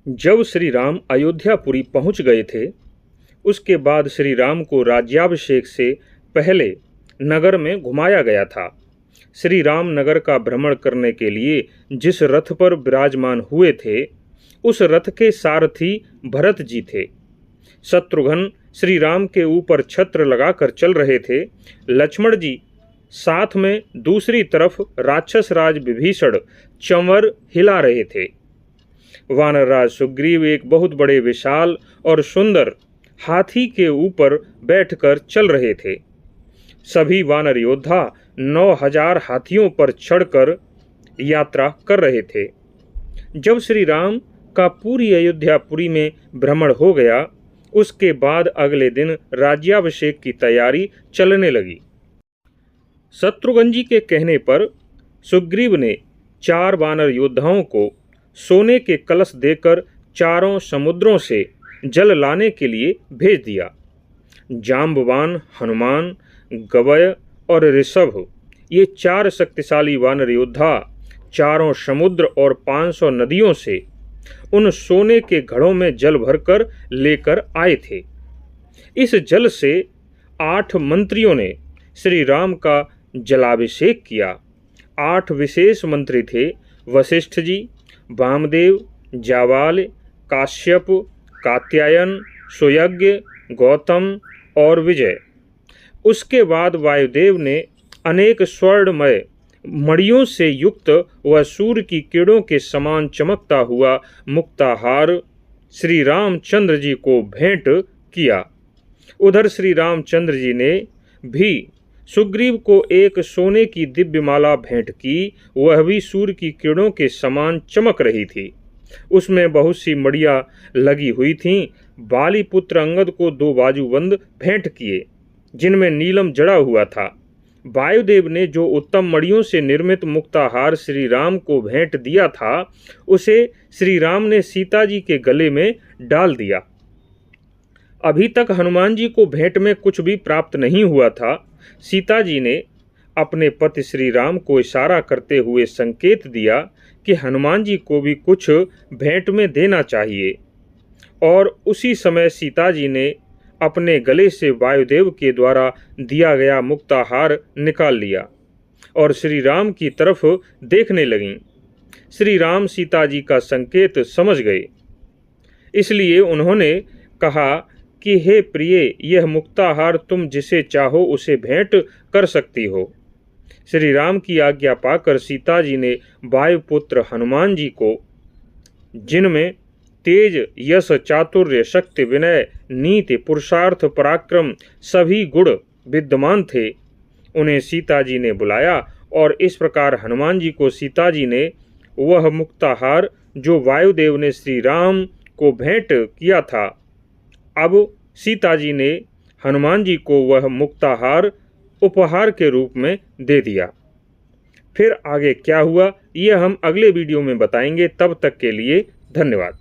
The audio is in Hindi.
जब श्री राम अयोध्यापुरी पहुंच गए थे, उसके बाद श्री राम को राज्याभिषेक से पहले नगर में घुमाया गया था। श्री राम नगर का भ्रमण करने के लिए जिस रथ पर विराजमान हुए थे, उस रथ के सारथी भरत जी थे। शत्रुघ्न श्री राम के ऊपर छत्र लगाकर चल रहे थे। लक्ष्मण जी साथ में दूसरी तरफ राक्षस राज विभीषण चंवर हिला रहे थे। वानरराज सुग्रीव एक बहुत बड़े विशाल और सुंदर हाथी के ऊपर बैठकर चल रहे थे। सभी वानर योद्धा 9000 हाथियों पर चढ़कर यात्रा कर रहे थे। जब श्री राम का पूरी अयोध्यापुरी में भ्रमण हो गया, उसके बाद अगले दिन राज्याभिषेक की तैयारी चलने लगी। शत्रुघ्न जी के कहने पर सुग्रीव ने 4 वानर योद्धाओं को सोने के कलश देकर चारों समुद्रों से जल लाने के लिए भेज दिया। जाम्बवान, हनुमान, गवय और ऋषभ, ये 4 शक्तिशाली वानर योद्धा चारों समुद्र और 500 नदियों से उन सोने के घड़ों में जल भरकर लेकर आए थे। इस जल से 8 मंत्रियों ने श्री राम का जलाभिषेक किया। 8 विशेष मंत्री थे: वशिष्ठ जी, वामदेव, जावाल, काश्यप, कात्यायन, सुयज्ञ, गौतम और विजय। उसके बाद वायुदेव ने अनेक स्वर्णमय मणियों से युक्त व सूर्य की किरणों के समान चमकता हुआ मुक्ताहार श्री रामचंद्र जी को भेंट किया। उधर श्री रामचंद्र जी ने भी सुग्रीव को एक सोने की दिव्य माला भेंट की। वह भी सूर्य की किरणों के समान चमक रही थी। उसमें बहुत सी मड़ियाँ लगी हुई थीं। बाली पुत्र अंगद को 2 बाजूबंद भेंट किए, जिनमें नीलम जड़ा हुआ था। वायुदेव ने जो उत्तम मणियों से निर्मित मुक्ताहार श्री राम को भेंट दिया था, उसे श्री राम ने सीता जी के गले में डाल दिया। अभी तक हनुमान जी को भेंट में कुछ भी प्राप्त नहीं हुआ था। सीता जी ने अपने पति श्री राम को इशारा करते हुए संकेत दिया कि हनुमान जी को भी कुछ भेंट में देना चाहिए, और उसी समय सीता जी ने अपने गले से वायुदेव के द्वारा दिया गया मुक्ताहार निकाल लिया और श्री राम की तरफ देखने लगीं। श्री राम सीता जी का संकेत समझ गए, इसलिए उन्होंने कहा कि हे प्रिय, यह मुक्ताहार तुम जिसे चाहो उसे भेंट कर सकती हो। श्री राम की आज्ञा पाकर सीता जी ने वायुपुत्र हनुमान जी को, जिनमें तेज, यश, चातुर्य, शक्ति, विनय, नीति, पुरुषार्थ, पराक्रम सभी गुण विद्यमान थे, उन्हें सीता जी ने बुलाया और इस प्रकार हनुमान जी को सीता जी ने वह मुक्ताहार जो वायुदेव ने श्री राम को भेंट किया था, अब सीता जी ने हनुमान जी को वह मुक्ताहार उपहार के रूप में दे दिया। फिर आगे क्या हुआ, यह हम अगले वीडियो में बताएंगे। तब तक के लिए धन्यवाद।